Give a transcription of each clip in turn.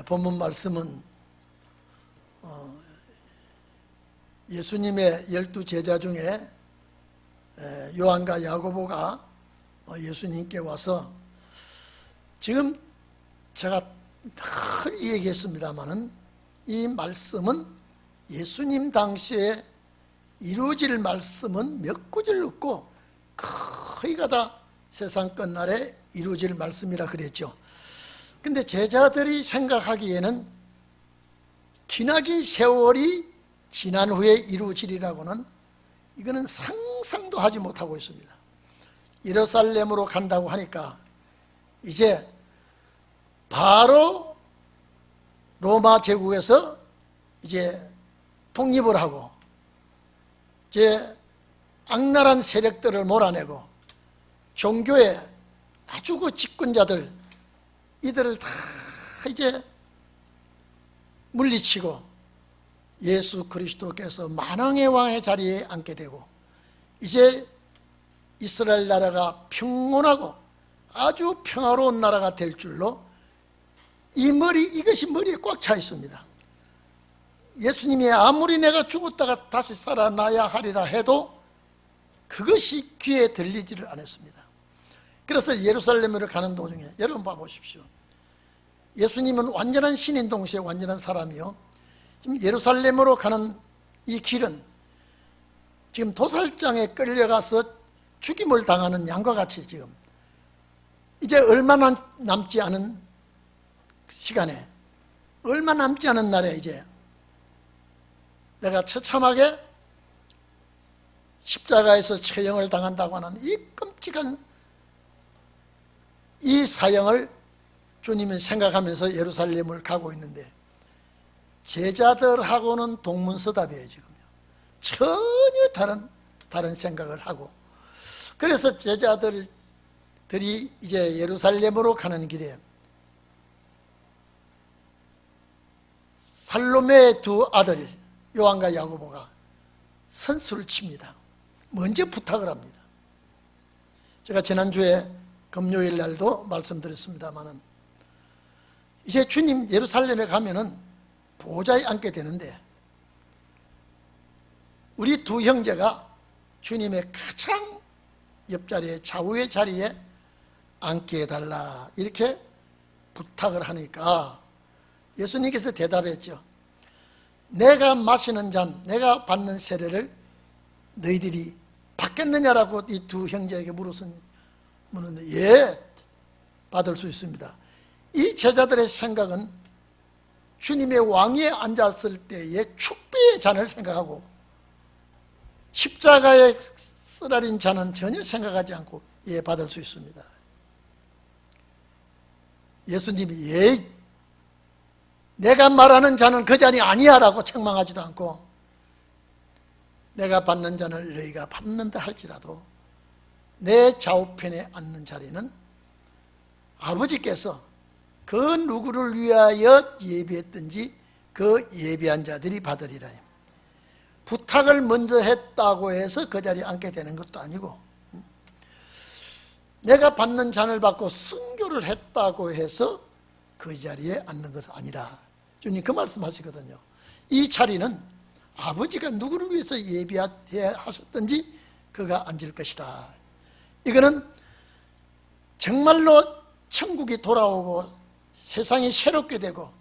본문 말씀은 예수님의 12제자 중에 요한과 야고보가 예수님께 와서, 지금 제가 늘 얘기했습니다마는 이 말씀은 예수님 당시에 이루어질 말씀은 몇 구절 없고 거의가 다 세상 끝날에 이루어질 말씀이라 그랬죠. 근데 제자들이 생각하기에는 기나긴 세월이 지난 후에 이루어지리라고는 이거는 상상도 하지 못하고 있습니다. 예루살렘으로 간다고 하니까 이제 바로 로마 제국에서 이제 독립을 하고 이제 악랄한 세력들을 몰아내고 종교의 아주 그 집권자들 이들을 다 이제 물리치고 예수 그리스도께서 만왕의 왕의 자리에 앉게 되고 이제 이스라엘 나라가 평온하고 아주 평화로운 나라가 될 줄로 이것이 머리에 꽉 차 있습니다. 예수님이 아무리 내가 죽었다가 다시 살아나야 하리라 해도 그것이 귀에 들리지를 않았습니다. 그래서 예루살렘으로 가는 도중에 여러분 봐보십시오. 예수님은 완전한 신인 동시에 완전한 사람이요, 지금 예루살렘으로 가는 이 길은 지금 도살장에 끌려가서 죽임을 당하는 양과 같이 지금 이제 얼마 남지 않은 시간에, 얼마 남지 않은 날에 이제 내가 처참하게 십자가에서 처형을 당한다고 하는 이 끔찍한 이 사형을 주님은 생각하면서 예루살렘을 가고 있는데 제자들하고는 동문서답이에요. 지금요. 전혀 다른 생각을 하고, 그래서 제자들이 이제 예루살렘으로 가는 길에 살로메의 두 아들 요한과 야고보가 선수를 칩니다. 먼저 부탁을 합니다. 제가 지난주에 금요일 날도 말씀드렸습니다마는 이제 주님 예루살렘에 가면은 보좌에 앉게 되는데 우리 두 형제가 주님의 가장 옆자리에 좌우의 자리에 앉게 해달라 이렇게 부탁을 하니까 예수님께서 대답했죠. 내가 마시는 잔, 내가 받는 세례를 너희들이 받겠느냐라고 이 두 형제에게 물었는데 예, 받을 수 있습니다. 이 제자들의 생각은 주님의 왕위에 앉았을 때의 축배의 잔을 생각하고 십자가에 쓰라린 잔은 전혀 생각하지 않고 예, 받을 수 있습니다. 예수님이 예, 내가 말하는 잔은 그 잔이 아니야 라고 책망하지도 않고 내가 받는 잔을 너희가 받는다 할지라도 내 좌우편에 앉는 자리는 아버지께서 그 누구를 위하여 예비했든지 그 예비한 자들이 받으리라. 부탁을 먼저 했다고 해서 그 자리에 앉게 되는 것도 아니고 내가 받는 잔을 받고 순교를 했다고 해서 그 자리에 앉는 것은 아니다. 주님 그 말씀하시거든요. 이 자리는 아버지가 누구를 위해서 예비하셨든지 그가 앉을 것이다. 이거는 정말로 천국이 돌아오고 세상이 새롭게 되고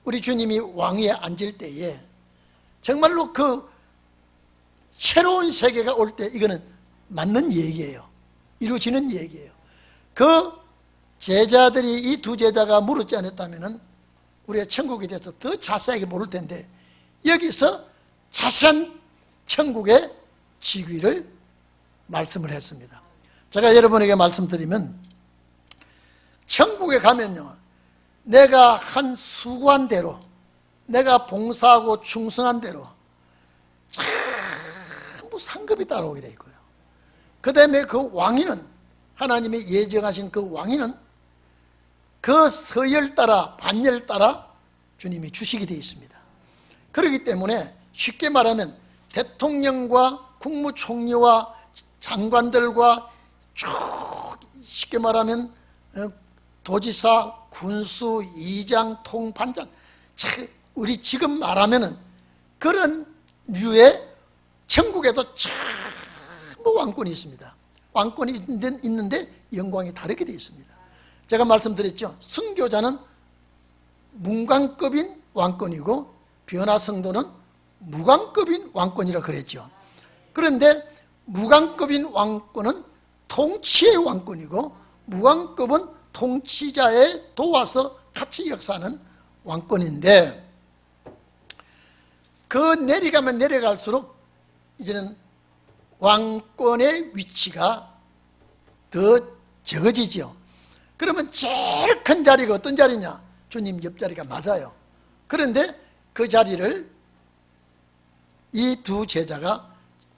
우리 주님이 왕위에 앉을 때에 정말로 그 새로운 세계가 올 때 이거는 맞는 얘기예요. 이루어지는 얘기예요. 그 제자들이 이 두 제자가 물었지 않았다면 우리가 천국에 대해서 더 자세하게 모를 텐데 여기서 자세한 천국의 직위를 말씀을 했습니다. 제가 여러분에게 말씀드리면 천국에 가면요, 내가 한 수고한 대로, 내가 봉사하고 충성한 대로 전부 상급이 따라오게 돼 있고요. 그 다음에 그 왕위는, 하나님이 예정하신 그 왕위는 그 서열 따라, 반열 따라 주님이 주시게 되어 있습니다. 그렇기 때문에 쉽게 말하면 대통령과 국무총리와 장관들과 쭉 쉽게 말하면 도지사, 군수, 이장, 통반장, 우리 지금 말하면은 그런 류의 천국에도 전부 왕권이 있습니다. 왕권이 있는데 영광이 다르게 되어 있습니다. 제가 말씀드렸죠. 순교자는 문관급인 왕권이고 변화성도는 무관급인 왕권이라 그랬죠. 그런데 무관급인 왕권은 통치의 왕권이고 무관급은 통치자의 도와서 같이 역사하는 왕권인데, 그 내려가면 내려갈수록 이제는 왕권의 위치가 더 적어지죠. 그러면 제일 큰 자리가 어떤 자리냐? 주님 옆자리가 맞아요. 그런데 그 자리를 이 두 제자가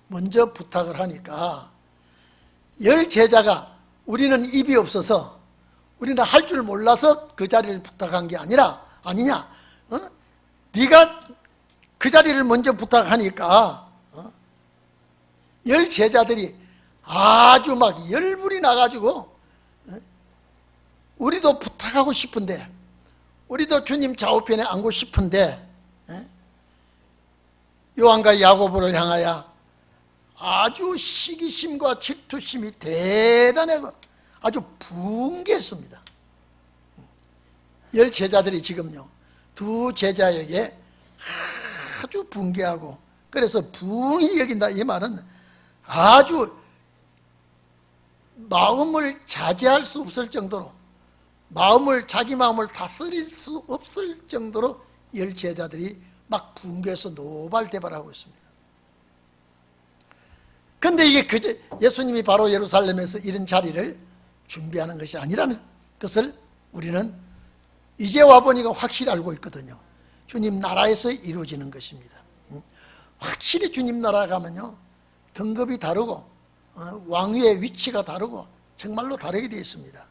먼저 부탁을 하니까, 10 제자가 우리는 입이 없어서 우리는 할 줄 몰라서 그 자리를 부탁한 게 아니냐? 네가 그 자리를 먼저 부탁하니까 10 제자들이 아주 막 열불이 나가지고, 우리도 부탁하고 싶은데, 우리도 주님 좌우편에 앉고 싶은데, 요한과 야고보를 향하여 아주 시기심과 질투심이 대단하고 아주 분개했습니다. 10 제자들이 지금요, 두 제자에게 아주 분개하고, 그래서 분이 여긴다 이 말은 아주 마음을 자제할 수 없을 정도로, 자기 마음을 다스릴 수 없을 정도로 10 제자들이 막 분개해서 노발대발하고 있습니다. 그런데 이게 예수님이 바로 예루살렘에서 이런 자리를 준비하는 것이 아니라는 것을 우리는 이제 와보니까 확실히 알고 있거든요. 주님 나라에서 이루어지는 것입니다. 확실히 주님 나라 가면요, 등급이 다르고 왕위의 위치가 다르고 정말로 다르게 되어 있습니다.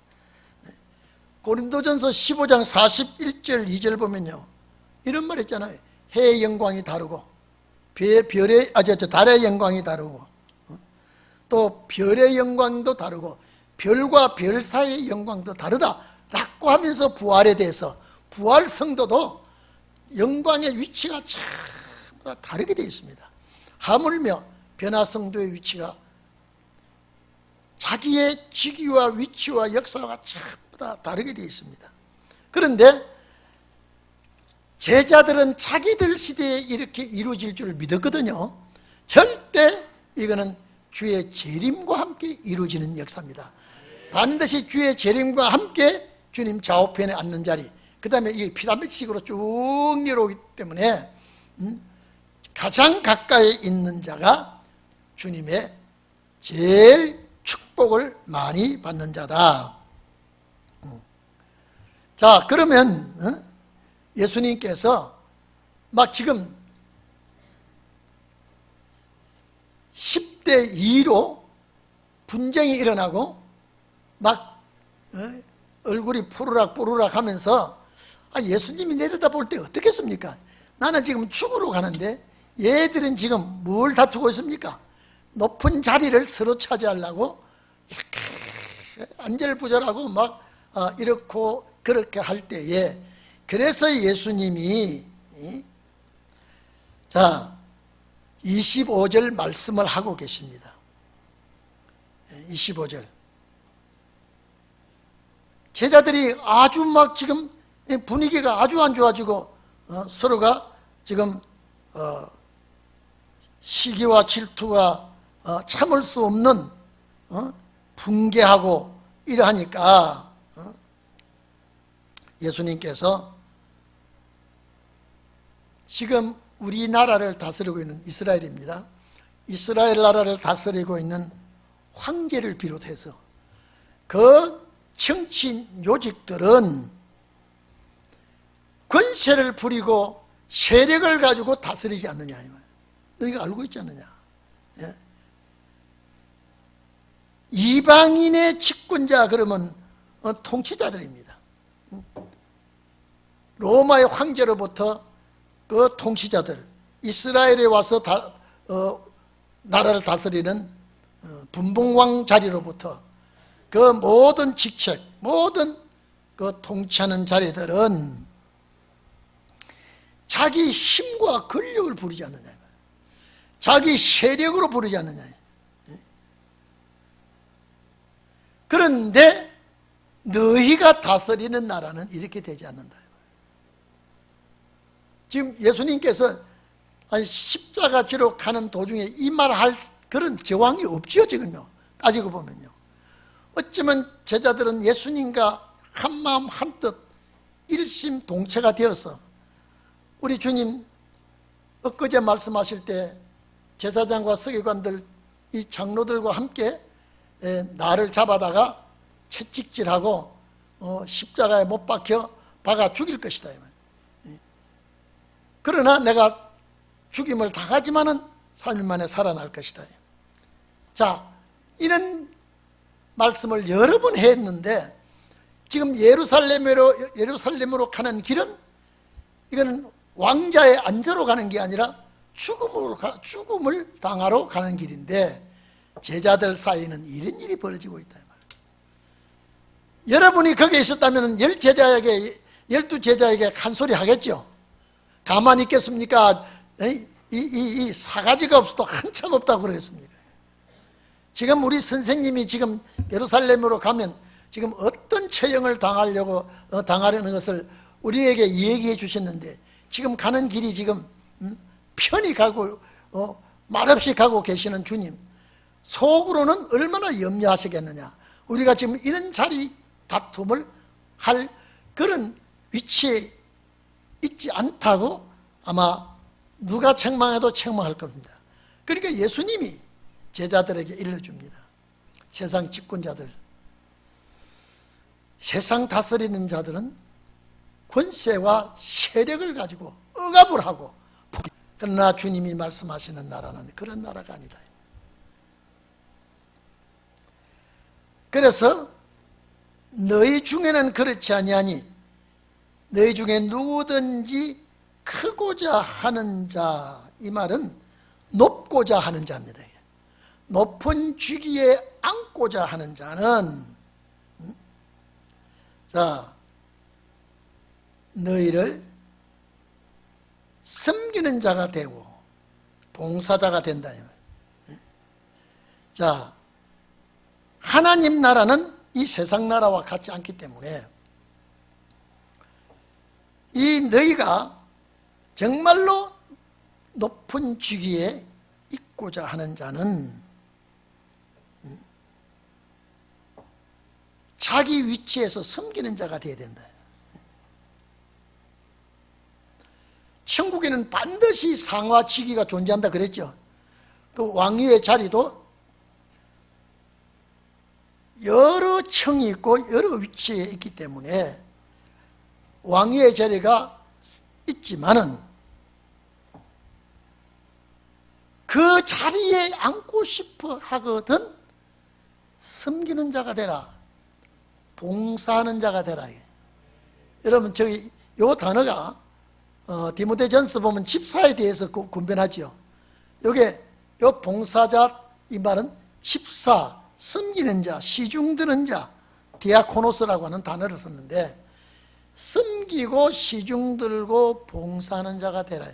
고린도전서 15장 41절 2절 보면요, 이런 말 있잖아요. 해의 영광이 다르고 달의 영광이 다르고 또 별의 영광도 다르고 별과 별 사이의 영광도 다르다라고 하면서 부활에 대해서, 부활 성도도 영광의 위치가 참 다르게 되어 있습니다. 하물며 변화 성도의 위치가 자기의 직위와 위치와 역사가 전부 다 다르게 되어 있습니다. 그런데 제자들은 자기들 시대에 이렇게 이루어질 줄 믿었거든요. 절대 이거는 주의 재림과 함께 이루어지는 역사입니다. 반드시 주의 재림과 함께 주님 좌우편에 앉는 자리, 그 다음에 이게 피라미드식으로 쭉 내려오기 때문에 가장 가까이 있는 자가 주님의 제일 축복을 많이 받는 자다. 자, 그러면 예수님께서 막 지금 10대 2로 분쟁이 일어나고 막 얼굴이 푸르락 하면서, 예수님이 내려다볼 때 어떻겠습니까? 나는 지금 죽으러 가는데 얘들은 지금 뭘 다투고 있습니까? 높은 자리를 서로 차지하려고 이렇게 안절부절하고 막 이렇고 그렇게 할 때에, 그래서 예수님이 자 25절 말씀을 하고 계십니다. 25절. 제자들이 아주 막 지금 분위기가 아주 안 좋아지고 서로가 지금 시기와 질투가 참을 수 없는 분개하고 이러하니까 예수님께서 지금 우리나라를 다스리고 있는 이스라엘입니다. 이스라엘 나라를 다스리고 있는 황제를 비롯해서 그 정치인 요직들은 권세를 부리고 세력을 가지고 다스리지 않느냐, 너희가 알고 있지 않느냐. 예? 이방인의 집권자 그러면 통치자들입니다. 로마의 황제로부터 그 통치자들, 이스라엘에 와서 나라를 다스리는 분봉왕 자리로부터 그 모든 직책, 모든 그 통치하는 자리들은 자기 힘과 권력을 부리지 않느냐, 자기 세력으로 부리지 않느냐. 그런데 너희가 다스리는 나라는 이렇게 되지 않는다. 지금 예수님께서 십자가 지로 가는 도중에 이 말할 그런 저항이 없지요. 지금요, 따지고 보면요. 어쩌면 제자들은 예수님과 한마음 한뜻 일심동체가 되어서, 우리 주님 엊그제 말씀하실 때 제사장과 서기관들, 이 장로들과 함께 나를 잡아다가 채찍질하고 십자가에 못 박아 죽일 것이다. 그러나 내가 죽임을 당하지만은 3일 만에 살아날 것이다. 자, 이런 말씀을 여러 번 했는데, 지금 예루살렘으로 가는 길은, 이거는 왕자의 안저로 가는 게 아니라 죽음을 당하러 가는 길인데, 제자들 사이에는 이런 일이 벌어지고 있다. 여러분이 거기에 있었다면 12제자에게 칸소리 하겠죠. 가만히 있겠습니까? 이 사가지가 없어도 한참 없다고 그러겠습니까? 지금 우리 선생님이 지금 예루살렘으로 가면 지금 어떤 처형을 당하려는 것을 우리에게 얘기해 주셨는데, 지금 가는 길이 지금 편히 가고 말없이 가고 계시는 주님, 속으로는 얼마나 염려하시겠느냐. 우리가 지금 이런 자리 다툼을 할 그런 위치에 있지 않다고 아마 누가 책망해도 책망할 겁니다. 그러니까 예수님이 제자들에게 일러줍니다. 세상 집권자들, 세상 다스리는 자들은 권세와 세력을 가지고 억압을 하고, 그러나 주님이 말씀하시는 나라는 그런 나라가 아니다. 그래서 너희 중에는 그렇지 아니하니 너희 중에 누구든지 크고자 하는 자, 이 말은 높고자 하는 자입니다. 높은 주기에 앉고자 하는 자는 자, 너희를 섬기는 자가 되고 봉사자가 된다. 자, 하나님 나라는 이 세상 나라와 같지 않기 때문에, 이 너희가 정말로 높은 직위에 있고자 하는 자는 자기 위치에서 섬기는 자가 되어야 된다. 천국에는 반드시 상하 직위가 존재한다 그랬죠. 그 왕위의 자리도 여러 층이 있고 여러 위치에 있기 때문에 왕위의 자리가 있지만은 그 자리에 앉고 싶어 하거든 섬기는 자가 되라, 봉사하는 자가 되라. 여러분, 저기 요 단어가 디모데전서 보면 집사에 대해서 군변하죠. 요게 요 봉사자, 이 말은 집사, 섬기는 자, 시중드는 자, 디아코노스라고 하는 단어를 썼는데, 섬기고 시중들고 봉사하는 자가 되라.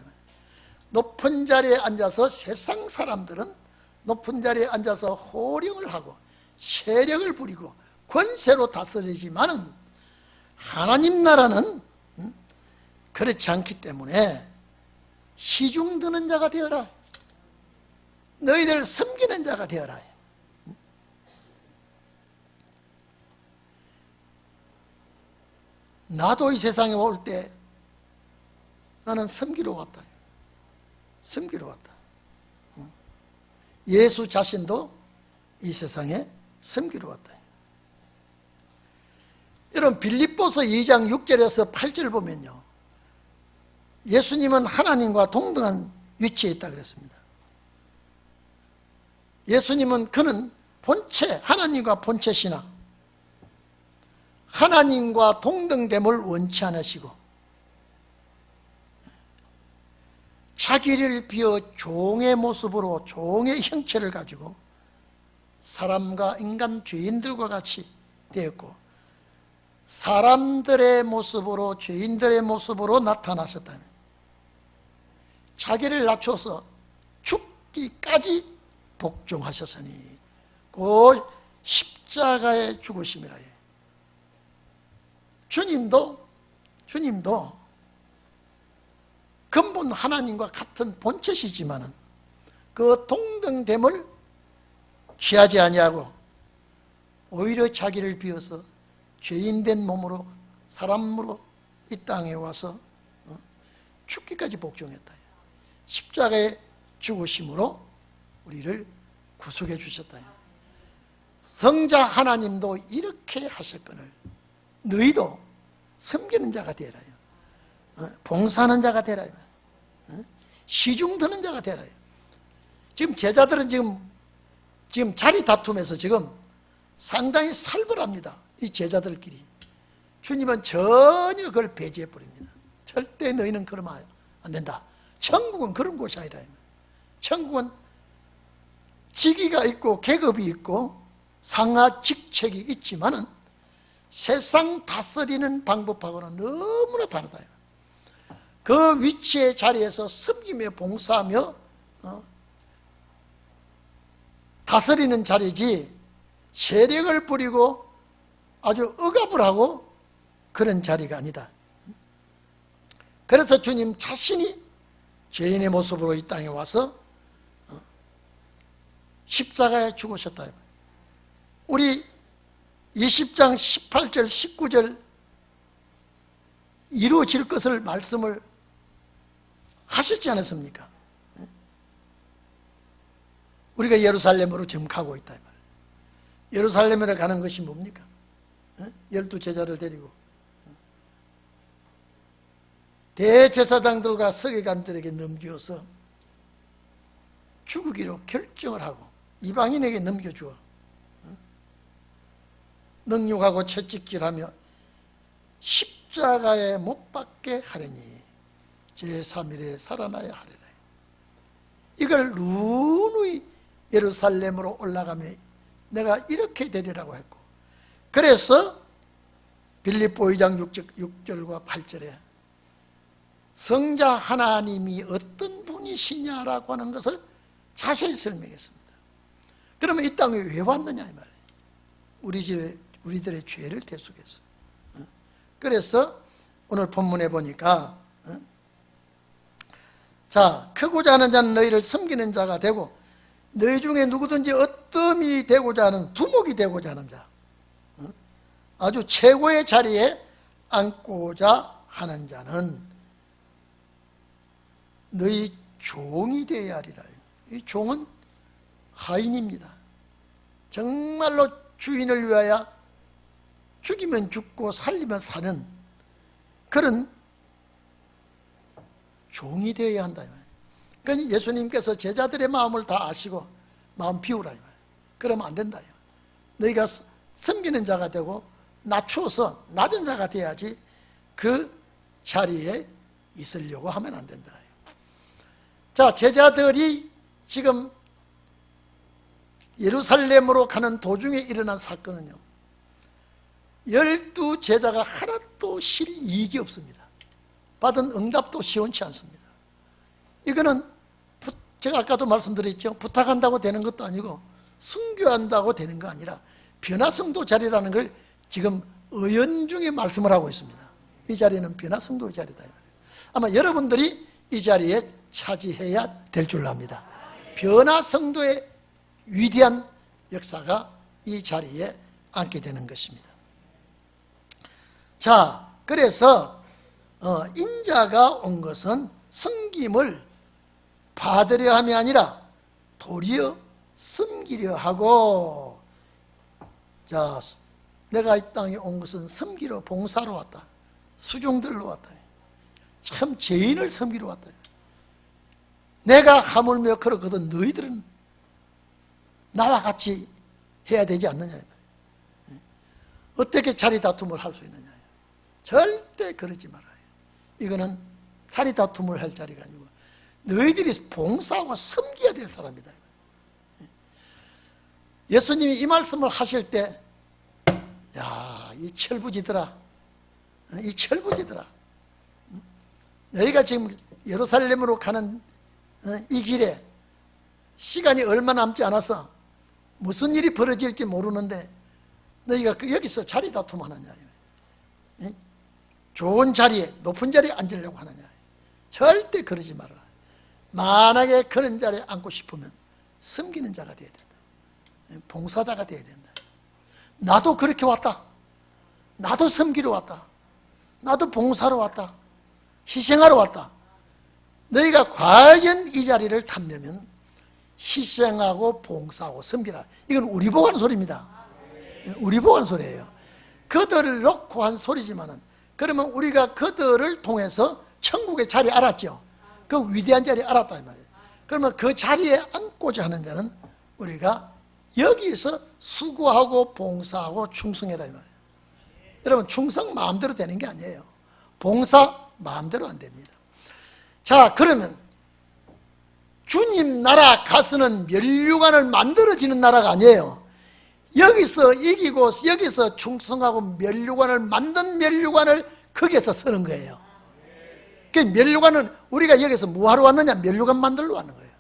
높은 자리에 앉아서, 세상 사람들은 높은 자리에 앉아서 호령을 하고 세력을 부리고 권세로 다스리지만은 하나님 나라는 그렇지 않기 때문에 시중드는 자가 되어라. 너희들 섬기는 자가 되어라. 나도 이 세상에 올 때 나는 섬기러 왔다. 섬기러 왔다. 예수 자신도 이 세상에 섬기러 왔다. 여러분, 빌립보서 2장 6절에서 8절 보면요, 예수님은 하나님과 동등한 위치에 있다 그랬습니다. 예수님은 그는 본체, 하나님과 본체시나 하나님과 동등됨을 원치 않으시고 자기를 비어 종의 모습으로, 종의 형체를 가지고 사람과 인간 죄인들과 같이 되었고, 사람들의 모습으로, 죄인들의 모습으로 나타나셨다면 자기를 낮춰서 죽기까지 복종하셨으니 그 십자가의 죽으심이라. 주님도 근본 하나님과 같은 본체시지만은 그 동등됨을 취하지 아니하고 오히려 자기를 비워서 죄인된 몸으로, 사람으로 이 땅에 와서 죽기까지 복종했다. 십자가의 죽으심으로 우리를 구속해 주셨다. 성자 하나님도 이렇게 하셨거늘 너희도 섬기는 자가 되라, 봉사하는 자가 되라, 시중 드는 자가 되라. 지금 제자들은 지금 자리 다툼에서 지금 상당히 살벌합니다. 이 제자들끼리. 주님은 전혀 그걸 배제해 버립니다. 절대 너희는 그러면 안 된다. 천국은 그런 곳이 아니라. 천국은 직위가 있고 계급이 있고 상하 직책이 있지만은 세상 다스리는 방법하고는 너무나 다르다. 그 위치의 자리에서 섬기며 봉사하며 다스리는 자리지, 세력을 부리고 아주 억압을 하고 그런 자리가 아니다. 그래서 주님 자신이 죄인의 모습으로 이 땅에 와서 십자가에 죽으셨다. 우리 20장 18절 19절 이루어질 것을 말씀을 하셨지 않았습니까? 우리가 예루살렘으로 지금 가고 있다. 예루살렘으로 가는 것이 뭡니까? 12제자를 데리고 대제사장들과 서기관들에게 넘겨서 죽이기로 결정을 하고 이방인에게 넘겨주어 능욕하고 채찍질하며 십자가에 못 박게 하려니 제3일에 살아나야 하리라. 이걸 누누이 예루살렘으로 올라가며 내가 이렇게 되리라고 했고, 그래서 빌립보 2장 6절과 8절에 성자 하나님이 어떤 분이시냐라고 하는 것을 자세히 설명했습니다. 그러면 이 땅에 왜 왔느냐 이 말이에요. 우리들의 죄를 대속해서. 그래서 오늘 본문에 보니까 자, 크고자 하는 자는 너희를 섬기는 자가 되고 너희 중에 누구든지 어뜸이 되고자 하는, 두목이 되고자 하는 자, 아주 최고의 자리에 앉고자 하는 자는 너희 종이 되어야 하리라. 이 종은 하인입니다. 정말로 주인을 위하여 죽이면 죽고 살리면 사는 그런 종이 되어야 한다. 그러니까 예수님께서 제자들의 마음을 다 아시고 마음 비우라. 그러면 안 된다. 너희가 섬기는 자가 되고 낮추어서 낮은 자가 돼야지 그 자리에 있으려고 하면 안 된다. 자, 제자들이 지금 예루살렘으로 가는 도중에 일어난 사건은요, 12제자가 하나도 실이익이 없습니다. 받은 응답도 시원치 않습니다. 이거는 제가 아까도 말씀드렸죠. 부탁한다고 되는 것도 아니고 순교한다고 되는 거 아니라 변화성도 자리라는 걸 지금 의연중에 말씀을 하고 있습니다. 이 자리는 변화성도 자리다. 아마 여러분들이 이 자리에 차지해야 될 줄 압니다. 변화성도의 위대한 역사가 이 자리에 앉게 되는 것입니다. 자, 그래서 인자가 온 것은 섬김을 받으려 함이 아니라 도리어 섬기려 하고, 자, 내가 이 땅에 온 것은 섬기러, 봉사로 왔다. 수종들로 왔다. 참 죄인을 섬기러 왔다. 내가 하물며 그렇거든 너희들은 나와 같이 해야 되지 않느냐. 어떻게 자리 다툼을 할 수 있느냐. 절대 그러지 말아요. 이거는 자리 다툼을 할 자리가 아니고 너희들이 봉사하고 섬겨야 될 사람이다. 예수님이 이 말씀을 하실 때, 야, 이 철부지들아, 이 철부지들아, 너희가 지금 예루살렘으로 가는 이 길에 시간이 얼마 남지 않아서 무슨 일이 벌어질지 모르는데 너희가 여기서 자리 다툼하느냐, 좋은 자리에, 높은 자리에 앉으려고 하느냐. 절대 그러지 말아라. 만약에 그런 자리에 앉고 싶으면 섬기는 자가 되어야 된다. 봉사자가 되어야 된다. 나도 그렇게 왔다. 나도 섬기러 왔다. 나도 봉사로 왔다. 희생하러 왔다. 너희가 과연 이 자리를 탐내면 희생하고 봉사하고 섬기라. 이건 우리 보고 한 소리입니다. 우리 보고 한 소리예요. 그들을 놓고 한 소리지만은, 그러면 우리가 그들을 통해서 천국의 자리 알았죠. 그 위대한 자리 알았다 이 말이에요. 그러면 그 자리에 앉고자 하는 자는 우리가 여기서 수고하고 봉사하고 충성해라 이 말이에요. 여러분, 충성 마음대로 되는 게 아니에요. 봉사 마음대로 안 됩니다. 자, 그러면 주님 나라 가서는 면류관을 만들어지는 나라가 아니에요. 여기서 이기고 여기서 충성하고 면류관을 만든 면류관을 거기에서 서는 거예요. 그 면류관은 우리가 여기서 뭐하러 왔느냐? 면류관 만들러 왔는 거예요.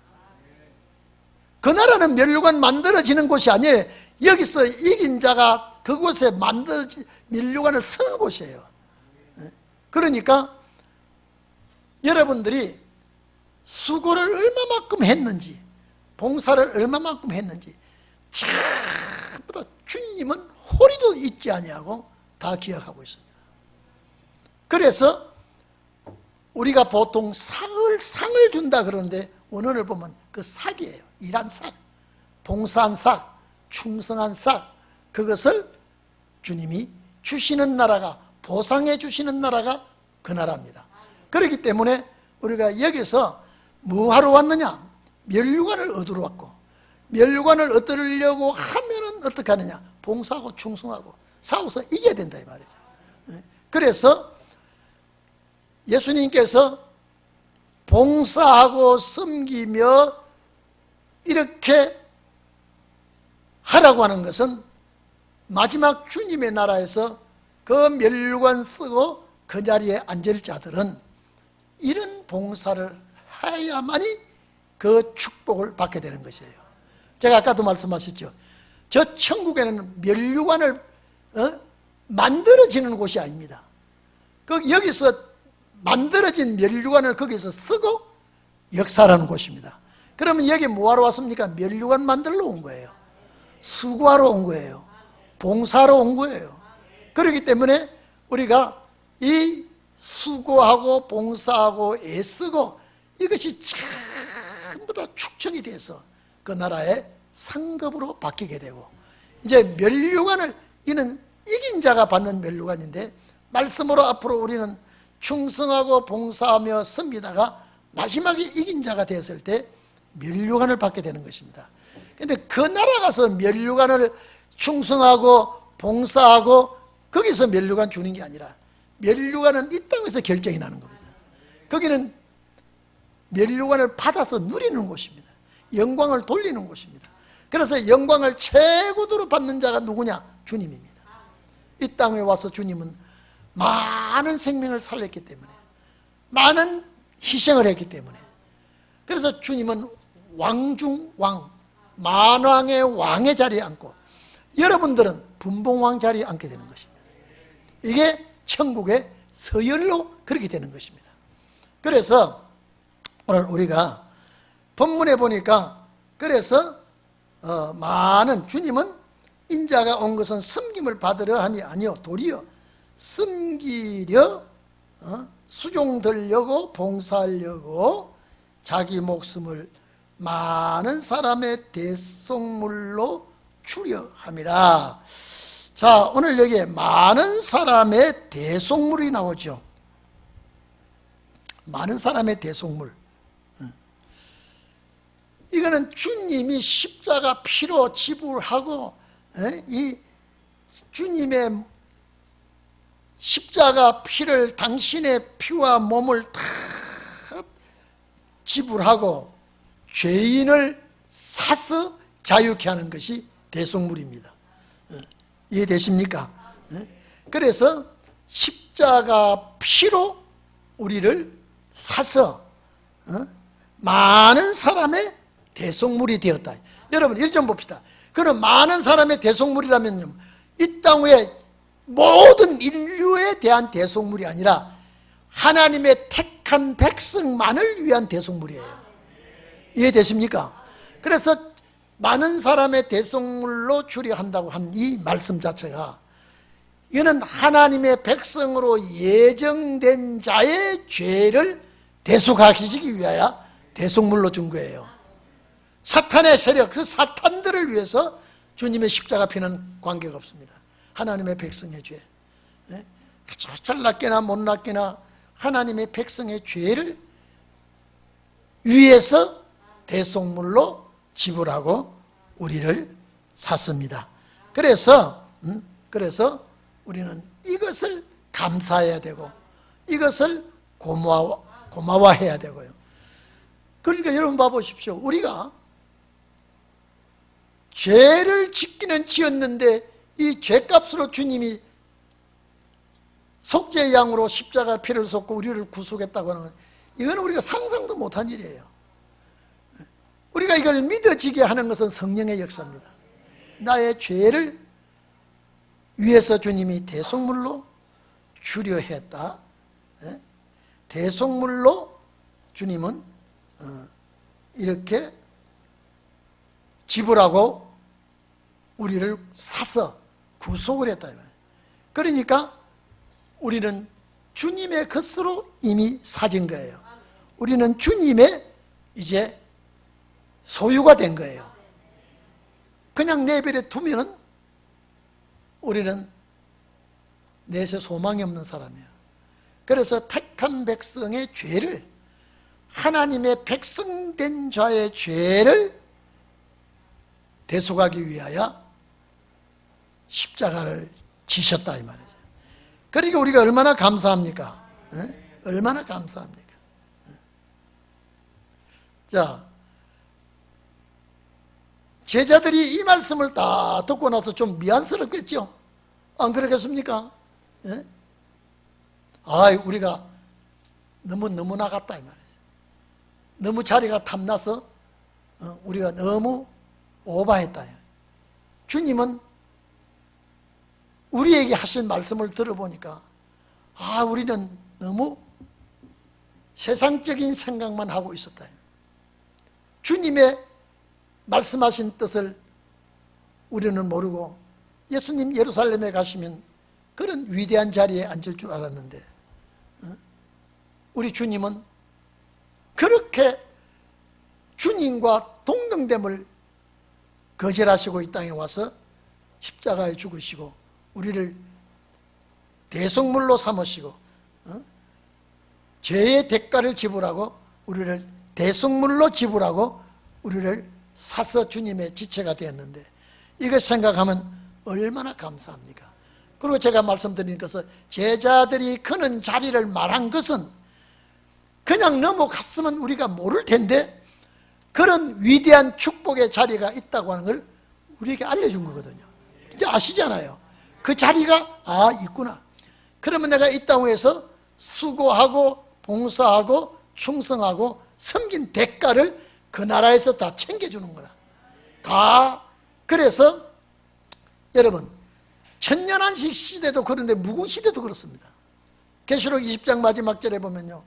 그 나라는 면류관 만들어지는 곳이 아니에요. 여기서 이긴 자가 그곳에 면류관을 서는 곳이에요. 그러니까 여러분들이 수고를 얼마만큼 했는지, 봉사를 얼마만큼 했는지 전부 다 주님은 호리도 잊지 아니하고 다 기억하고 있습니다. 그래서 우리가 보통 상을 준다 그러는데 원어를 보면 그 삭이에요. 일한 삭, 봉사한 삭, 충성한 삭, 그것을 주님이 주시는 나라가, 보상해 주시는 나라가 그 나라입니다. 그렇기 때문에 우리가 여기서 뭐하러 왔느냐? 면류관을 얻으러 왔고, 면류관을 얻으려고 하면은 어떻게 하느냐? 봉사하고 충성하고 싸워서 이겨야 된다 이 말이죠. 그래서 예수님께서 봉사하고 섬기며 이렇게 하라고 하는 것은 마지막 주님의 나라에서 그 면류관 쓰고 그 자리에 앉을 자들은 이런 봉사를 해야만이 그 축복을 받게 되는 것이에요. 제가 아까도 말씀하셨죠. 저 천국에는 면류관을 만들어지는 곳이 아닙니다. 여기서 만들어진 면류관을 거기서 쓰고 역사하는 곳입니다. 그러면 여기 뭐하러 왔습니까? 면류관 만들러 온 거예요. 수고하러 온 거예요. 봉사하러 온 거예요. 그렇기 때문에 우리가 이 수고하고 봉사하고 애쓰고 이것이 전부 다 축적이 돼서 그 나라의 상급으로 바뀌게 되고, 이제 면류관을, 이는 이긴 자가 받는 면류관인데, 말씀으로 앞으로 우리는 충성하고 봉사하며 섬기다가 마지막에 이긴 자가 되었을 때 면류관을 받게 되는 것입니다. 그런데 그 나라 가서 면류관을 충성하고 봉사하고 거기서 면류관 주는 게 아니라 면류관은 이 땅에서 결정이 나는 겁니다. 거기는 면류관을 받아서 누리는 곳입니다. 영광을 돌리는 곳입니다. 그래서 영광을 최고도로 받는 자가 누구냐? 주님입니다. 이 땅에 와서 주님은 많은 생명을 살렸기 때문에, 많은 희생을 했기 때문에, 그래서 주님은 왕 중 왕, 만왕의 왕의 자리에 앉고 여러분들은 분봉왕 자리에 앉게 되는 것입니다. 이게 천국의 서열로 그렇게 되는 것입니다. 그래서 오늘 우리가 본문에 보니까, 그래서 많은, 주님은 인자가 온 것은 섬김을 받으려 함이 아니요 도리어 섬기려, 수종들려고 봉사하려고 자기 목숨을 많은 사람의 대속물로 주려 함이라. 자, 오늘 여기에 많은 사람의 대속물이 나오죠. 많은 사람의 대속물. 이거는 주님이 십자가 피로 지불하고, 이 주님의 십자가 피를, 당신의 피와 몸을 다 지불하고 죄인을 사서 자유케 하는 것이 대속물입니다. 이해되십니까? 그래서 십자가 피로 우리를 사서 많은 사람의 대속물이 되었다. 여러분 이것 좀 봅시다. 그럼 많은 사람의 대속물이라면 이 땅 위에 모든 인류에 대한 대속물이 아니라 하나님의 택한 백성만을 위한 대속물이에요. 이해되십니까? 그래서 많은 사람의 대속물로 주리한다고 한 이 말씀 자체가, 이거는 하나님의 백성으로 예정된 자의 죄를 대속하시기 위하여 대속물로 준 거예요. 사탄의 세력, 그 사탄들을 위해서 주님의 십자가 피는 관계가 없습니다. 하나님의 백성의 죄, 아주 잘났게나 못났게나 하나님의 백성의 죄를 위해서 대속물로 지불하고 우리를 샀습니다. 그래서 우리는 이것을 감사해야 되고 이것을 고마워해야 되고요. 그러니까 여러분 봐보십시오. 우리가 죄를 짓기는 지었는데 이 죄값으로 주님이 속죄의 양으로 십자가 피를 쏟고 우리를 구속했다고 하는 건, 이건 우리가 상상도 못한 일이에요. 우리가 이걸 믿어지게 하는 것은 성령의 역사입니다. 나의 죄를 위해서 주님이 대속물로 주려 했다. 대속물로 주님은 이렇게 지불하고 우리를 사서 구속을 했다. 그러니까 우리는 주님의 것으로 이미 사진 거예요. 우리는 주님의 이제 소유가 된 거예요. 그냥 내버려 두면은 우리는 내세 소망이 없는 사람이에요. 그래서 택한 백성의 죄를, 하나님의 백성된 자의 죄를 대속하기 위하여 십자가를 지셨다 이 말이죠. 그러니까 우리가 얼마나 감사합니까? 얼마나 감사합니까? 자, 제자들이 이 말씀을 다 듣고 나서 좀 미안스럽겠죠? 안 그러겠습니까? 우리가 너무 나갔다 이 말이죠. 너무 자리가 탐나서 우리가 너무 오바했다. 주님은 우리에게 하신 말씀을 들어보니까 우리는 너무 세상적인 생각만 하고 있었다. 주님의 말씀하신 뜻을 우리는 모르고 예수님 예루살렘에 가시면 그런 위대한 자리에 앉을 줄 알았는데, 우리 주님은 그렇게 주님과 동등됨을 거절하시고 이 땅에 와서 십자가에 죽으시고 우리를 대속물로 삼으시고 죄의 대가를 지불하고 우리를 대속물로 지불하고 우리를 사서 주님의 지체가 되었는데, 이걸 생각하면 얼마나 감사합니까? 그리고 제가 말씀드린 것은 제자들이 그는 자리를 말한 것은 그냥 넘어갔으면 우리가 모를 텐데 그런 위대한 축복의 자리가 있다고 하는 걸 우리에게 알려준 거거든요. 이제 아시잖아요. 그 자리가 있구나. 그러면 내가 이 땅 위에서 수고하고 봉사하고 충성하고 섬긴 대가를 그 나라에서 다 챙겨주는구나. 다. 그래서 여러분, 천년안식 시대도 그런데 묵은 시대도 그렇습니다. 계시록 20장 마지막 절에 보면요,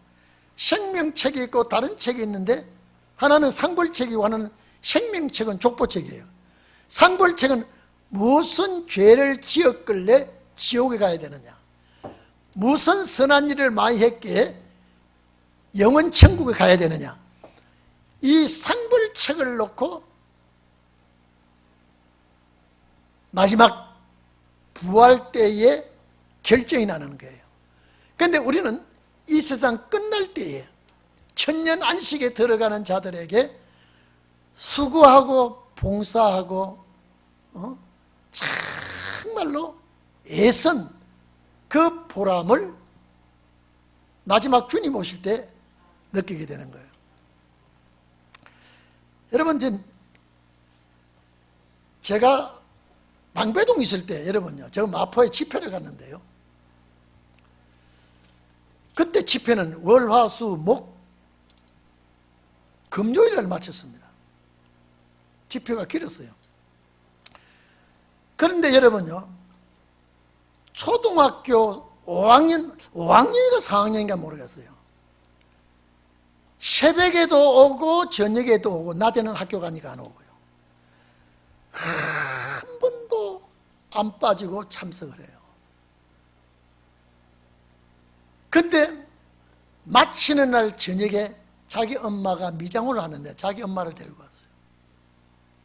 생명책이 있고 다른 책이 있는데 하나는 상벌책이고 하나는 생명책은 족보책이에요. 상벌책은 무슨 죄를 지었길래 지옥에 가야 되느냐, 무슨 선한 일을 많이 했기에 영원 천국에 가야 되느냐, 이 상벌책을 놓고 마지막 부활 때에 결정이 나는 거예요. 그런데 우리는 이 세상 끝날 때에 천년 안식에 들어가는 자들에게 수고하고 봉사하고 정말로 애선 그 보람을 마지막 주님 오실 때 느끼게 되는 거예요. 여러분, 제가 방배동 있을 때, 여러분요, 제가 마포에 집회를 갔는데요, 그때 집회는 월, 화, 수, 목, 금요일날 마쳤습니다. 집회가 길었어요. 그런데 여러분요, 초등학교 5학년인가 4학년인가 모르겠어요. 새벽에도 오고 저녁에도 오고 낮에는 학교 가니까 안 오고요. 한 번도 안 빠지고 참석을 해요. 근데 마치는 날 저녁에 자기 엄마가 미장원을 하는데 자기 엄마를 데리고 왔어요.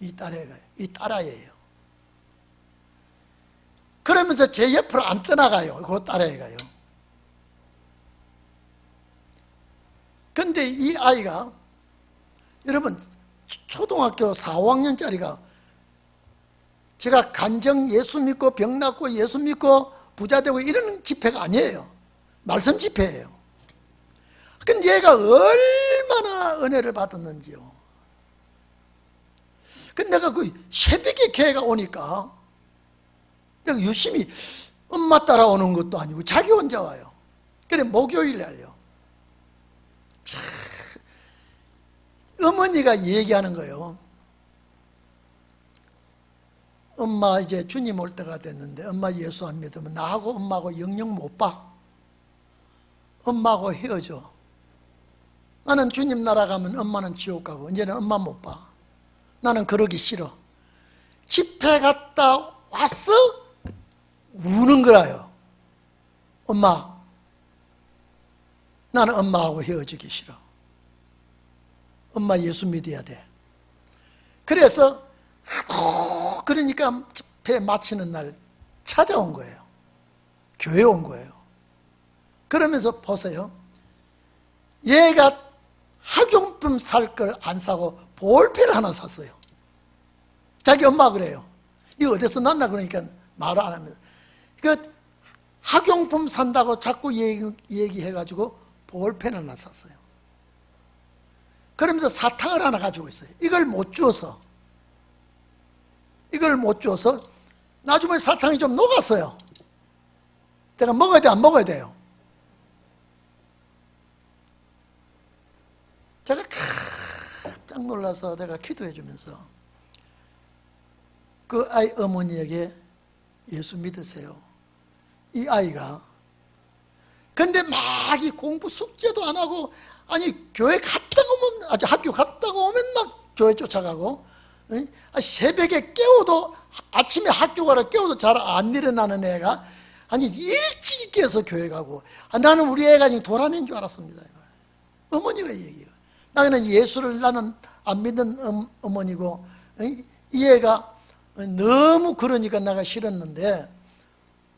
이 딸아이예요. 그러면서 제 옆으로 안 떠나가요. 그 딸아이가요. 근데 이 아이가 여러분 초등학교 4, 5학년짜리가 제가 간정 예수 믿고 병 낫고 예수 믿고 부자 되고 이런 집회가 아니에요. 말씀 집회예요. 근데 얘가 얼마나 은혜를 받았는지요. 근데 내가 그 새벽에 교회가 오니까 내가 유심히 엄마 따라오는 것도 아니고 자기 혼자 와요. 그래 목요일 날요. 어머니가 얘기하는 거예요. 엄마 이제 주님 올 때가 됐는데 엄마 예수 안 믿으면 나하고 엄마하고 영영 못 봐. 엄마하고 헤어져. 나는 주님 나라 가면 엄마는 지옥 가고 이제는 엄마 못 봐. 나는 그러기 싫어. 집회 갔다 왔어? 우는 거라요. 엄마, 나는 엄마하고 헤어지기 싫어. 엄마 예수 믿어야 돼. 그래서 하도 그러니까 집회 마치는 날 찾아온 거예요. 교회 온 거예요. 그러면서 보세요. 얘가 학용품 살 걸 안 사고 볼펜을 하나 샀어요. 자기 엄마가 그래요. 이거 어디서 났나 그러니까 말을 안 합니다. 그 학용품 산다고 자꾸 얘기해가지고 볼펜을 하나 샀어요. 그러면서 사탕을 하나 가지고 있어요. 이걸 못 주어서 나중에 사탕이 좀 녹았어요. 제가 먹어야 돼, 안 먹어야 돼요? 제가 깜짝 놀라서 내가 기도해 주면서 그 아이 어머니에게 예수 믿으세요. 이 아이가 근데 막 이 공부 숙제도 안 하고 아니 교회 갔다가 오면 아주 학교 갔다가 오면 막 교회 쫓아가고 새벽에 깨워도 아침에 학교 가라 깨워도 잘 안 일어나는 애가 아니 일찍 깨서 교회 가고 나는 우리 애가 도라미인 줄 알았습니다. 어머니가 얘기해요. 나는 예수를 나는 안 믿는 어머니고 이 애가 너무 그러니까 내가 싫었는데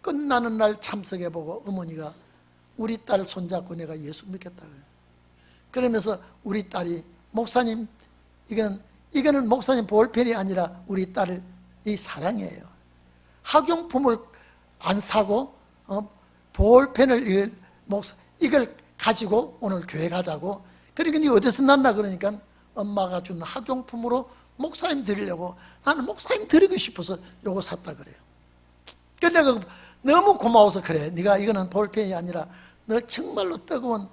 끝나는 날 참석해보고 어머니가 우리 딸 손잡고 내가 예수 믿겠다 그래요. 그러면서 우리 딸이 목사님 이거는 목사님 볼펜이 아니라 우리 딸을 이 사랑해요. 학용품을 안 사고 볼펜을 이걸 가지고 오늘 교회 가자고. 그러니까 니 어디서 났나 그러니까 엄마가 준 학용품으로 목사님 드리려고 나는 목사님 드리고 싶어서 요거 샀다 그래요. 근데 내가 너무 고마워서 그래. 네가 이거는 볼펜이 아니라 너 정말로 뜨거운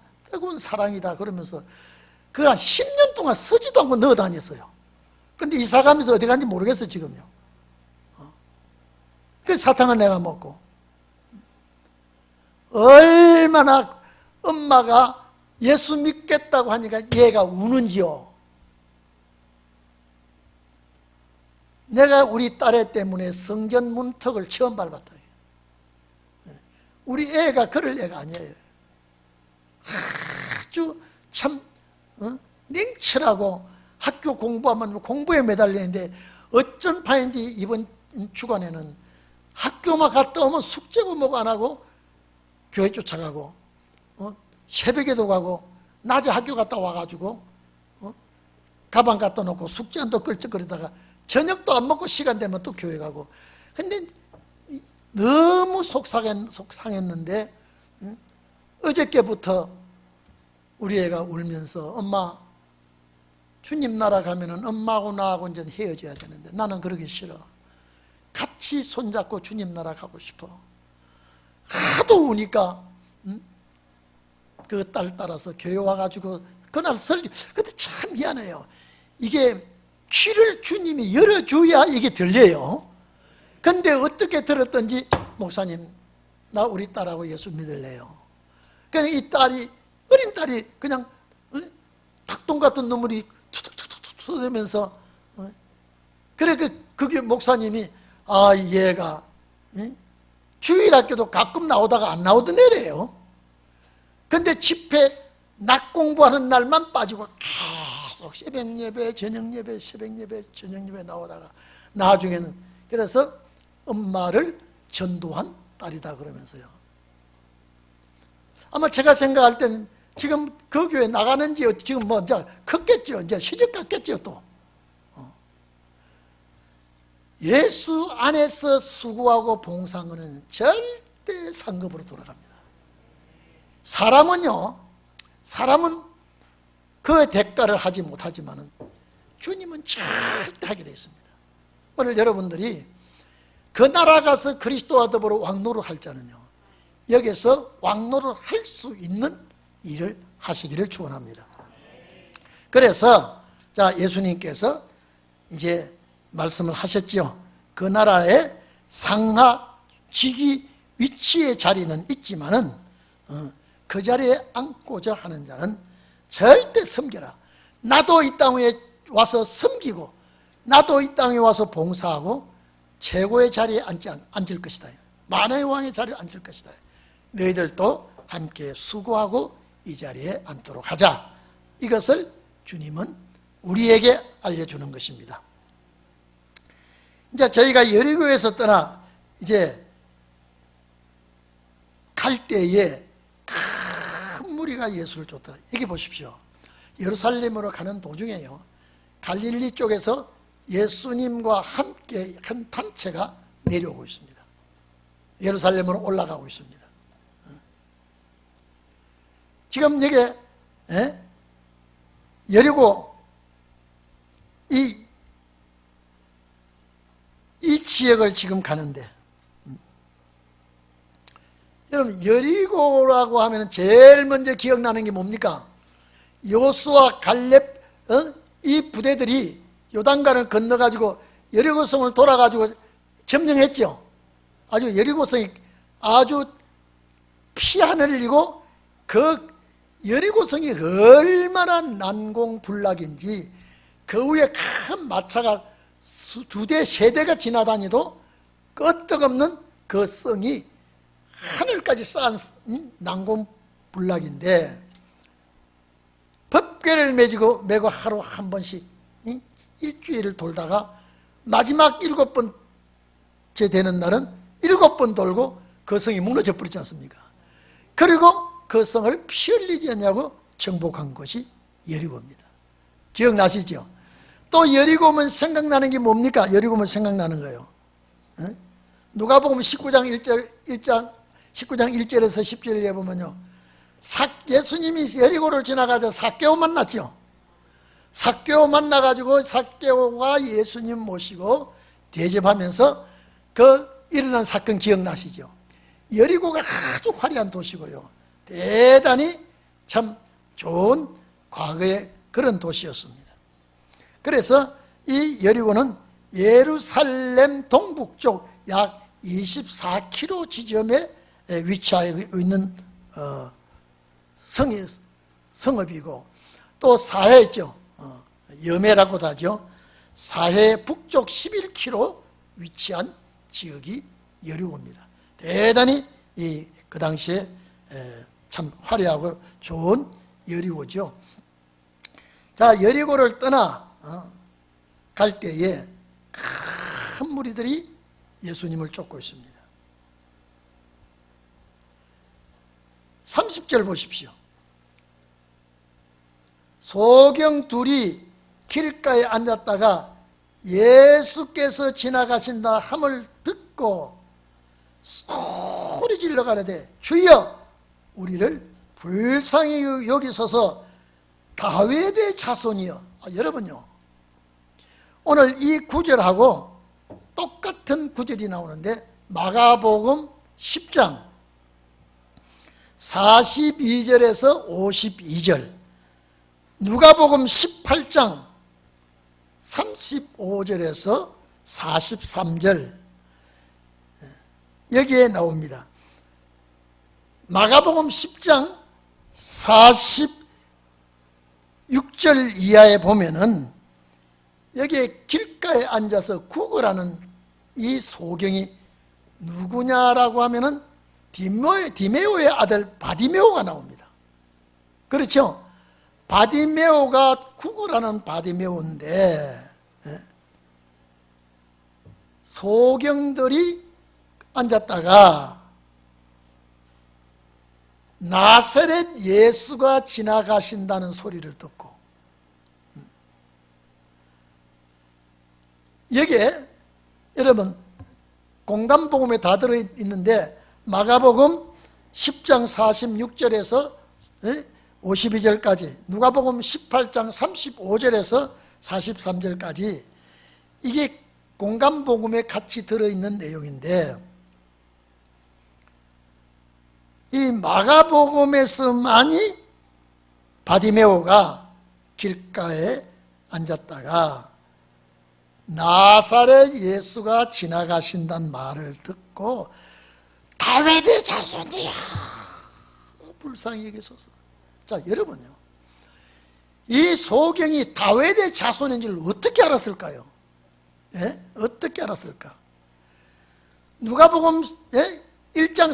사랑이다 그러면서 그걸 한 10년 동안 쓰지도 않고 넣어 다녔어요. 근데 이사 가면서 어디 간지 모르겠어 지금요. 그 사탕을 내가 먹고 얼마나 엄마가 예수 믿겠다고 하니까 얘가 우는지요. 내가 우리 딸애 때문에 성전 문턱을 처음 밟았다. 우리 애가 그럴 애가 아니에요. 아주 참 냉철하고 학교 공부하면 공부에 매달리는데 어쩐 파인지 이번 주간에는 학교만 갔다 오면 숙제고 뭐고 안 하고 교회 쫓아가고 새벽에도 가고 낮에 학교 갔다 와가지고 가방 갖다 놓고 숙제한도 끌적거리다가 저녁도 안 먹고 시간 되면 또 교회 가고. 근데 너무 속상했는데 어저께부터 우리 애가 울면서 엄마 주님 나라 가면은 엄마하고 나하고 이제 헤어져야 되는데 나는 그러기 싫어. 같이 손잡고 주님 나라 가고 싶어. 하도 우니까 그 딸 따라서 교회 와가지고 그날 설교, 근데 참 미안해요. 이게 귀를 주님이 열어줘야 이게 들려요. 근데 어떻게 들었던지, 목사님, 나 우리 딸하고 예수 믿을래요. 그냥 이 딸이, 어린 딸이 그냥 닭똥 같은 눈물이 툭툭툭툭 쏟으면서, 그래 그게 목사님이, 아, 얘가 주일학교도 가끔 나오다가 안 나오던 애래요. 근데 집회 낮 공부하는 날만 빠지고 계속 새벽 예배, 저녁 예배, 새벽 예배, 저녁 예배 나오다가 나중에는, 그래서 엄마를 전도한 딸이다 그러면서요. 아마 제가 생각할 때는 지금 그 교회 나가는지 지금 뭐 이제 컸겠죠. 이제 시집 갔겠죠 또. 예수 안에서 수고하고 봉사한 것은 절대 상급으로 돌아갑니다. 사람은 그 대가를 하지 못하지만은 주님은 절대 하게 되어 있습니다. 오늘 여러분들이 그 나라 가서 그리스도와 더불어 왕노를 할 자는요, 여기서 왕노를 할 수 있는 일을 하시기를 축원합니다. 그래서 자, 예수님께서 이제 말씀을 하셨죠. 그 나라의 상하 직위 위치의 자리는 있지만은 그 자리에 앉고자 하는 자는 절대 섬겨라. 나도 이 땅에 와서 섬기고, 나도 이 땅에 와서 봉사하고 최고의 자리에 앉을 것이다. 만왕의 왕의 자리에 앉을 것이다. 너희들도 함께 수고하고 이 자리에 앉도록 하자. 이것을 주님은 우리에게 알려주는 것입니다. 이제 저희가 여리고에서 떠나 이제 갈 때에 큰 무리가 예수를 쫓더라. 여기 보십시오. 예루살렘으로 가는 도중에요, 갈릴리 쪽에서 예수님과 함께 한 단체가 내려오고 있습니다. 예루살렘으로 올라가고 있습니다. 지금 여기 여리고 이 지역을 지금 가는데, 여러분, 여리고라고 하면 제일 먼저 기억나는 게 뭡니까? 여호수아, 갈렙, 이 부대들이 요단강을 건너가지고 여리고성을 돌아가지고 점령했죠. 아주 여리고성이 아주 피 하늘 흘리고, 그 여리고성이 얼마나 난공불락인지, 그 위에 큰 마차가 두 대, 세 대가 지나다니도 끄떡없는 그 성이 하늘까지 쌓은 난공불락인데, 법궤를 메고 하루 한 번씩 일주일을 돌다가 마지막 7번째 되는 날은 7번 돌고 그 성이 무너져 버리지 않습니까? 그리고 그 성을 피 흘리지 않냐고 정복한 것이 여리고입니다. 기억나시죠? 또 여리고면 생각나는 게 뭡니까? 여리고면 생각나는 거예요. 누가복음 19장 1절에서 10절에 보면요, 예수님이 여리고를 지나가자 삭개오 만났죠. 삭개오 만나가지고 삭개오가 예수님 모시고 대접하면서 그 일어난 사건 기억나시죠? 여리고가 아주 화려한 도시고요, 대단히 참 좋은 과거의 그런 도시였습니다. 그래서 이 여리고는 예루살렘 동북쪽 약 24km 지점에 위치하고 있는 성읍이고, 또 사해죠. 여매라고도 하죠. 사해 북쪽 11km 위치한 지역이 여리고입니다. 대단히 그 당시에 참 화려하고 좋은 여리고죠. 자, 여리고를 떠나 갈 때에 큰 무리들이 예수님을 쫓고 있습니다. 30절 보십시오. 소경 둘이 길가에 앉았다가 예수께서 지나가신다 함을 듣고 소리 질러 가라되, 주여 우리를 불쌍히 여기소서 다윗의 자손이여. 여러분요, 오늘 이 구절하고 똑같은 구절이 나오는데, 마가복음 10장 42절에서 52절, 누가복음 18장 35절에서 43절, 여기에 나옵니다. 마가복음 10장 46절 이하에 보면은 여기에 길가에 앉아서 구걸하는 이 소경이 누구냐라고 하면은 디메오의 아들 바디메오가 나옵니다. 그렇죠? 바디메오가 구걸하는 바디메오인데, 소경들이 앉았다가 나사렛 예수가 지나가신다는 소리를 듣고, 여기에 여러분 공간복음에 다 들어있는데 마가복음 10장 46절에서 52절까지, 누가복음 18장 35절에서 43절까지 이게 공간복음에 같이 들어있는 내용인데, 이 마가복음에서만이 바디메오가 길가에 앉았다가 나사렛 예수가 지나가신다는 말을 듣고 다윗의 자손이야 불쌍히 여기소서. 자, 여러분요, 이 소경이 다윗의 자손인 줄 어떻게 알았을까요? 예? 어떻게 알았을까? 누가복음 1장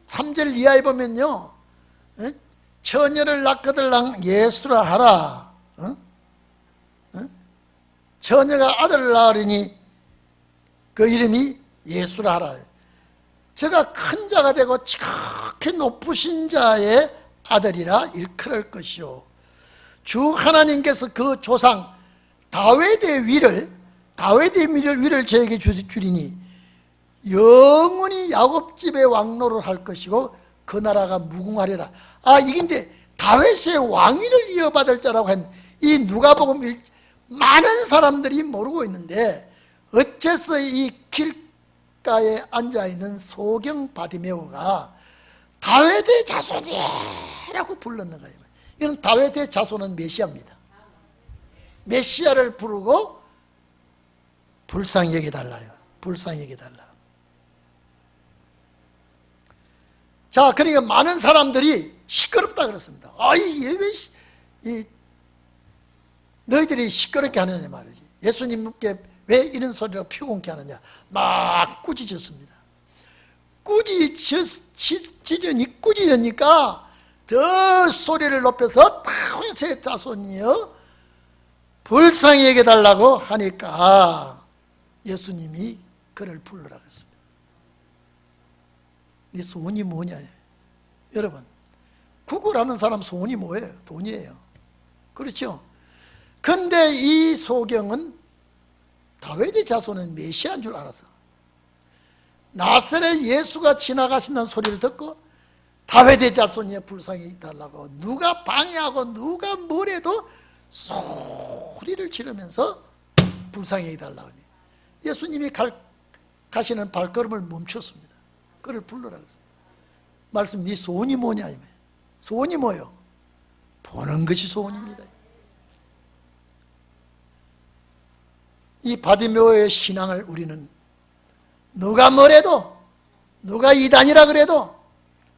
33절 이하에 보면요, 처녀를 낳거들랑 예수라 하라. 처녀가 아들을 낳으리니 그 이름이 예수라 하라. 저가 큰 자가 되고 지극히 높으신 자의 아들이라 일컬을 것이요, 주 하나님께서 그 조상 다윗의 위를 저에게 주리니 영원히 야곱 집의 왕노를 할 것이고 그 나라가 무궁하리라. 아, 이긴데 다윗의 왕위를 이어받을 자라고 한 이 누가복음 많은 사람들이 모르고 있는데, 어째서 이 길가에 앉아있는 소경 바디메오가 다윗의 자손이라고 불렀는가. 이건 다윗의 자손은 메시아입니다. 메시아를 부르고 불쌍히 여겨달라요. 불쌍히 여겨달라. 자, 그러니까 많은 사람들이 시끄럽다 그랬습니다. 왜 너희들이 시끄럽게 하느냐 말이지. 예수님께 왜 이런 소리를 피곤케 하느냐. 막 꾸짖었습니다. 꾸짖으니까 더 소리를 높여서 다윗의 자손이여 불쌍히 여겨달라고 하니까 예수님이 그를 불러라 그랬습니다. 네 소원이 뭐냐. 여러분, 구걸하는 사람 소원이 뭐예요? 돈이에요. 그렇죠? 근데 이 소경은 다윗의 자손은 메시아인 줄 알았어. 나사렛 예수가 지나가신다는 소리를 듣고 다윗의 자손이여 불쌍히 달라고, 누가 방해하고 누가 뭐래도 소리를 지르면서 불쌍히 달라고. 예수님이 가시는 발걸음을 멈췄습니다. 그를 불러라 그랬어요. 말씀, 네 소원이 뭐냐. 소원이 뭐요? 보는 것이 소원입니다. 이 바디메오의 신앙을 우리는 누가 뭐래도, 누가 이단이라 그래도,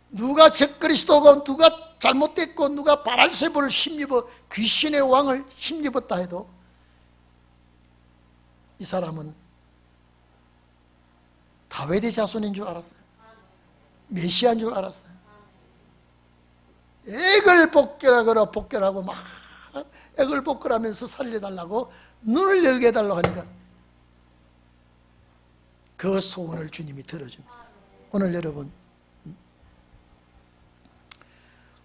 누가 적그리스도고 누가 잘못됐고 누가 바알세불을 힘입어 귀신의 왕을 힘입었다 해도 이 사람은 다윗의 자손인 줄 알았어요. 메시아인 줄 알았어요. 액을 복결하고 막 액을 복결하면서 살려달라고, 눈을 열게 해달라고 하니까 그 소원을 주님이 들어줍니다. 오늘 여러분,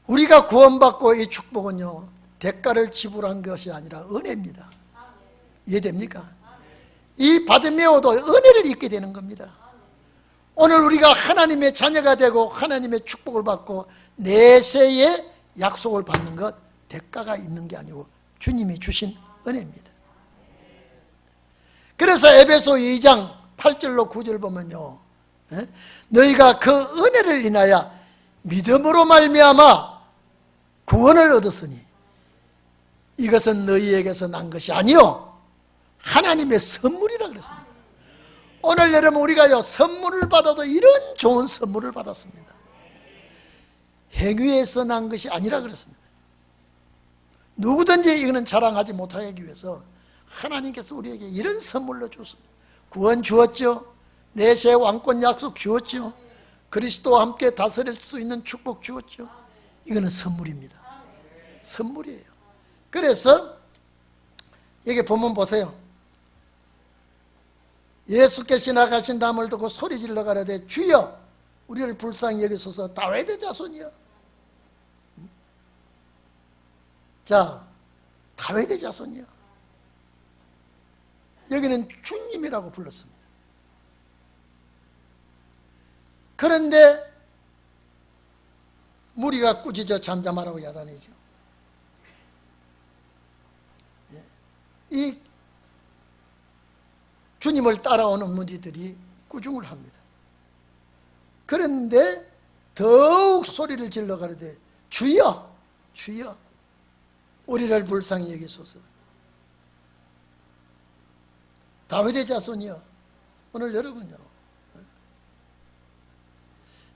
우리가 구원받고 이 축복은요, 대가를 지불한 것이 아니라 은혜입니다. 이해됩니까? 이 바디메오도 은혜를 입게 되는 겁니다. 오늘 우리가 하나님의 자녀가 되고 하나님의 축복을 받고 내세의 약속을 받는 것, 대가가 있는 게 아니고 주님이 주신 은혜입니다. 그래서 에베소 2장 8절로 9절 보면요, 너희가 그 은혜를 인하여 믿음으로 말미암아 구원을 얻었으니 이것은 너희에게서 난 것이 아니요 하나님의 선물이라 그랬습니다. 오늘 여러분 우리가요 선물을 받아도 이런 좋은 선물을 받았습니다. 행위에서 난 것이 아니라 그랬습니다. 누구든지 이거는 자랑하지 못하기 위해서 하나님께서 우리에게 이런 선물로 주었습니다. 구원 주었죠. 내세 왕권 약속 주었죠. 그리스도와 함께 다스릴 수 있는 축복 주었죠. 이거는 선물입니다. 선물이에요. 그래서 여기 보면 보세요. 예수께서 나가신 담을 듣고 소리질러 가라되 주여 우리를 불쌍히 여기소서 다윗의 자손이여. 자, 다윗의 자손이여. 여기는 주님이라고 불렀습니다. 그런데 무리가 꾸짖어 잠잠하라고 야단이죠. 이 주님을 따라오는 무리들이 꾸중을 합니다. 그런데 더욱 소리를 질러 가르되 주여 주여 우리를 불쌍히 여기소서. 다윗의 자손이요. 오늘 여러분요.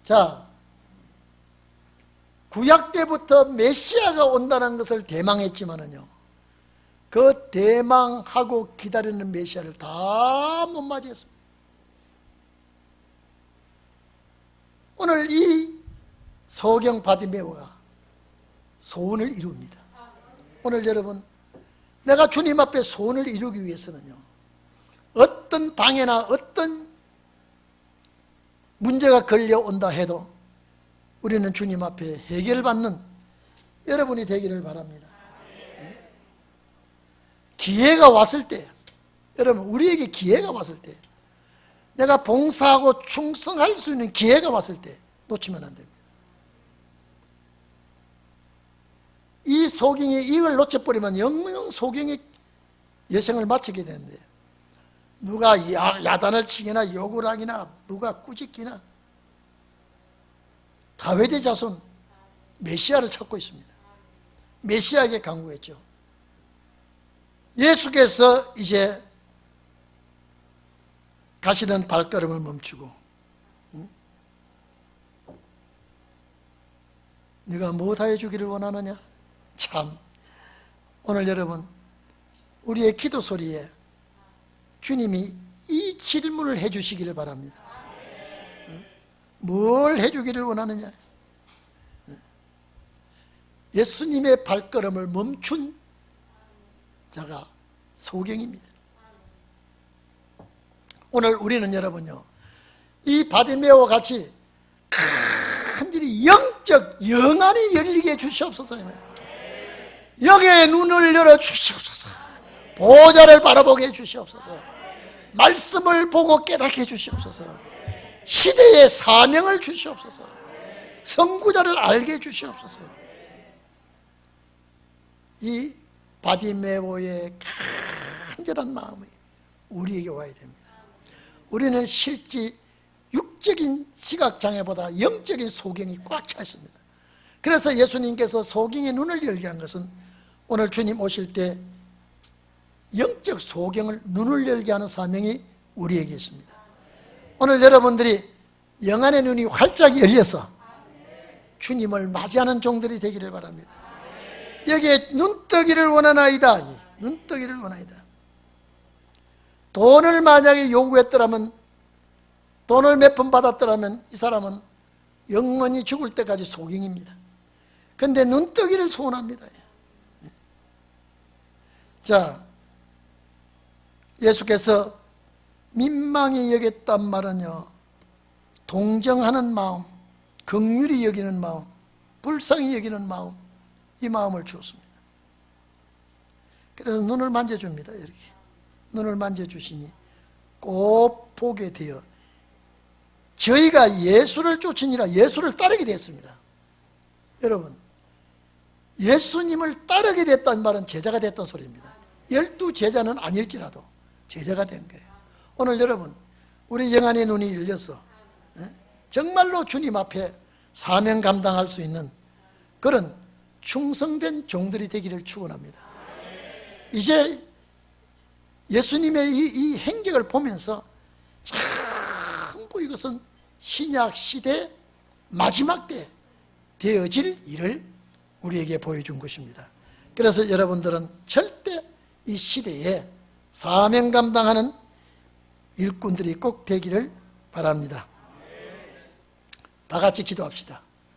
자, 구약 때부터 메시아가 온다는 것을 대망했지만은요, 그 대망하고 기다리는 메시아를 다 못 맞이했습니다. 오늘 이 소경 바디메오가 소원을 이룹니다. 오늘 여러분, 내가 주님 앞에 소원을 이루기 위해서는요, 어떤 방해나 어떤 문제가 걸려온다 해도 우리는 주님 앞에 해결받는 여러분이 되기를 바랍니다. 기회가 왔을 때, 여러분 우리에게 기회가 왔을 때, 내가 봉사하고 충성할 수 있는 기회가 왔을 때 놓치면 안 됩니다. 이 소경이 이걸 놓쳐버리면 영영 소경의 여생을 마치게 되는데, 누가 야단을 치기나 욕을 하기나 누가 꾸짖기나 다윗의 자손 메시아를 찾고 있습니다. 메시아에게 간구했죠. 예수께서 이제 가시던 발걸음을 멈추고, 네가 무엇하여 주기를 원하느냐? 참, 오늘 여러분 우리의 기도 소리에 주님이 이 질문을 해주시기를 바랍니다. 뭘 해주기를 원하느냐? 예수님의 발걸음을 멈춘 자가 소경입니다. 오늘 우리는 여러분요, 이 바디메오와 같이 간절히 영적 영안이 열리게 해주시옵소서. 영의 눈을 열어 주시옵소서. 보좌를 바라보게 해주시옵소서. 말씀을 보고 깨닫게 해주시옵소서. 시대의 사명을 주시옵소서. 선구자를 알게 해주시옵소서. 이 바디메오의 간절한 마음이 우리에게 와야 됩니다. 우리는 실제 육적인 시각장애보다 영적인 소경이 꽉 차 있습니다. 그래서 예수님께서 소경의 눈을 열게 한 것은 오늘 주님 오실 때 영적 소경을 눈을 열게 하는 사명이 우리에게 있습니다. 오늘 여러분들이 영안의 눈이 활짝 열려서 주님을 맞이하는 종들이 되기를 바랍니다. 여기에 눈뜨기를 원하나이다. 눈뜨기를 원하이다. 돈을 만약에 요구했더라면, 돈을 몇 번 받았더라면 이 사람은 영원히 죽을 때까지 소경입니다. 그런데 눈뜨기를 소원합니다. 자, 예수께서 민망히 여겼단 말은요, 동정하는 마음, 긍휼히 여기는 마음, 불쌍히 여기는 마음, 이 마음을 주었습니다. 그래서 눈을 만져줍니다. 이렇게 눈을 만져주시니 꼭 보게 되어 저희가 예수를 쫓으니라 예수를 따르게 됐습니다. 여러분, 예수님을 따르게 됐다는 말은 제자가 됐던 소리입니다. 12 제자는 아닐지라도 제자가 된 거예요. 오늘 여러분, 우리 영안의 눈이 열려서 정말로 주님 앞에 사명 감당할 수 있는 그런 충성된 종들이 되기를 축원합니다. 이제 예수님의 이 행적을 보면서 전부 이것은 신약 시대 마지막 때 되어질 일을 우리에게 보여준 것입니다. 그래서 여러분들은 절대 이 시대에 사명 감당하는 일꾼들이 꼭 되기를 바랍니다. 다 같이 기도합시다.